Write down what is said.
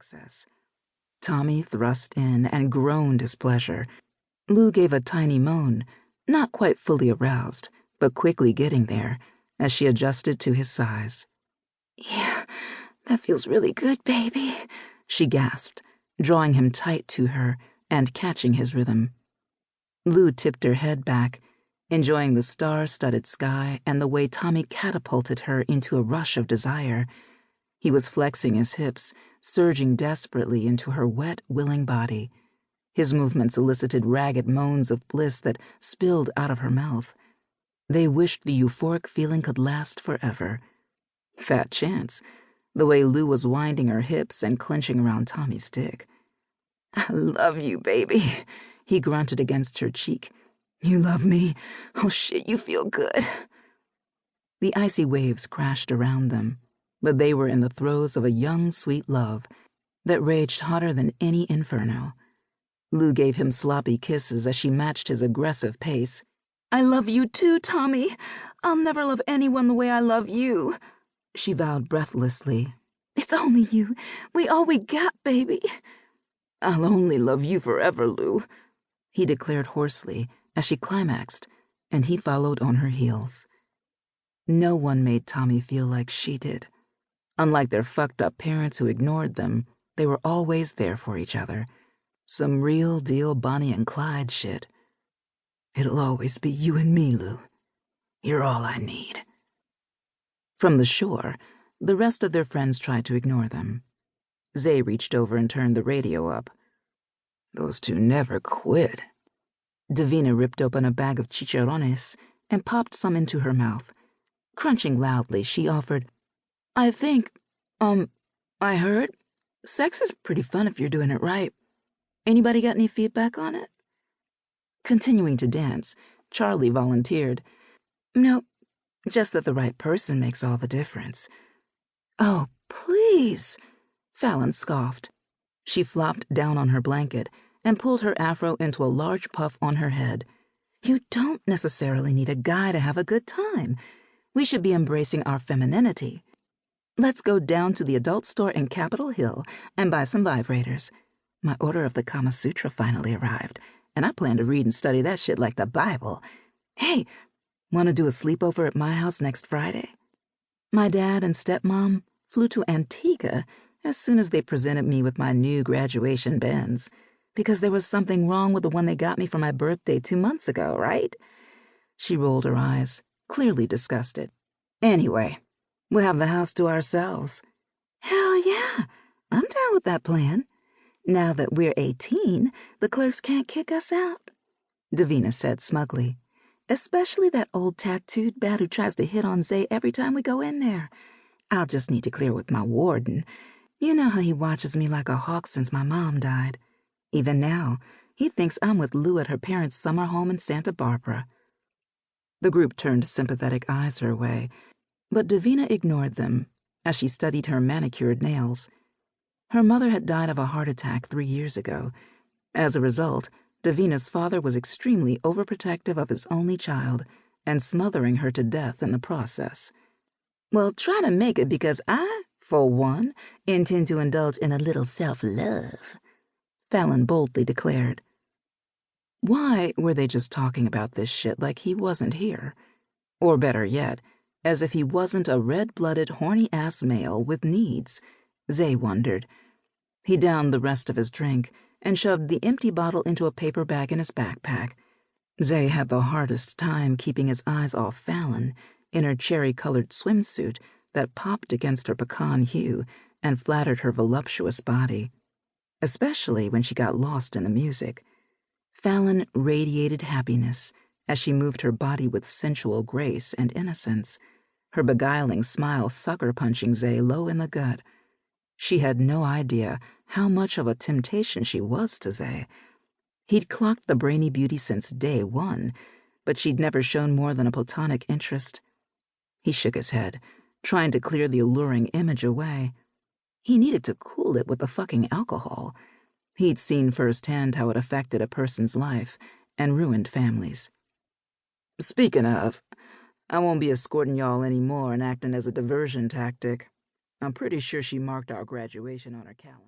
access. Tommy thrust in and groaned his pleasure. Lou gave a tiny moan, not quite fully aroused, but quickly getting there, as she adjusted to his size. "Yeah, that feels really good, baby," she gasped, drawing him tight to her and catching his rhythm. Lou tipped her head back, enjoying the star-studded sky and the way Tommy catapulted her into a rush of desire. He was flexing his hips, surging desperately into her wet, willing body. His movements elicited ragged moans of bliss that spilled out of her mouth. They wished the euphoric feeling could last forever. Fat chance, the way Lou was winding her hips and clenching around Tommy's dick. "I love you, baby," he grunted against her cheek. "You love me? Oh shit, you feel good." The icy waves crashed around them, but they were in the throes of a young, sweet love that raged hotter than any inferno. Lou gave him sloppy kisses as she matched his aggressive pace. "I love you too, Tommy. I'll never love anyone the way I love you," she vowed breathlessly. "It's only you. All we got, baby." "I'll only love you forever, Lou," he declared hoarsely as she climaxed, and he followed on her heels. No one made Tommy feel like she did. Unlike their fucked-up parents who ignored them, they were always there for each other. Some real-deal Bonnie and Clyde shit. "It'll always be you and me, Lou. You're all I need." From the shore, the rest of their friends tried to ignore them. Zay reached over and turned the radio up. "Those two never quit." Davina ripped open a bag of chicharrones and popped some into her mouth. Crunching loudly, she offered, I heard, sex is pretty fun if you're doing it right. Anybody got any feedback on it?" Continuing to dance, Charlie volunteered, "Nope, just that the right person makes all the difference." "Oh, please," Fallon scoffed. She flopped down on her blanket and pulled her afro into a large puff on her head. "You don't necessarily need a guy to have a good time. We should be embracing our femininity. Let's go down to the adult store in Capitol Hill and buy some vibrators. My order of the Kama Sutra finally arrived, and I plan to read and study that shit like the Bible. Hey, want to do a sleepover at my house next Friday?" My dad and stepmom flew to Antigua as soon as they presented me with my new graduation Benz, because there was something wrong with the one they got me for my birthday 2 months ago, right? She rolled her eyes, clearly disgusted. "Anyway, we'll have the house to ourselves." "Hell yeah, I'm down with that plan. Now that we're 18, the clerks can't kick us out," Davina said smugly. "Especially that old tattooed bat who tries to hit on Zay every time we go in there. I'll just need to clear with my warden. You know how he watches me like a hawk since my mom died. Even now, he thinks I'm with Lou at her parents' summer home in Santa Barbara." The group turned sympathetic eyes her way, but Davina ignored them as she studied her manicured nails. Her mother had died of a heart attack 3 years ago. As a result, Davina's father was extremely overprotective of his only child and smothering her to death in the process. "Well, try to make it, because I, for one, intend to indulge in a little self-love," Fallon boldly declared. Why were they just talking about this shit like he wasn't here? Or better yet, as if he wasn't a red-blooded, horny-ass male with needs, Zay wondered. He downed the rest of his drink and shoved the empty bottle into a paper bag in his backpack. Zay had the hardest time keeping his eyes off Fallon in her cherry-colored swimsuit that popped against her pecan hue and flattered her voluptuous body, especially when she got lost in the music. Fallon radiated happiness as she moved her body with sensual grace and innocence, her beguiling smile sucker-punching Zay low in the gut. She had no idea how much of a temptation she was to Zay. He'd clocked the brainy beauty since day one, but she'd never shown more than a platonic interest. He shook his head, trying to clear the alluring image away. He needed to cool it with the fucking alcohol. He'd seen firsthand how it affected a person's life and ruined families. "Speaking of, I won't be escorting y'all anymore and acting as a diversion tactic. I'm pretty sure she marked our graduation on her calendar."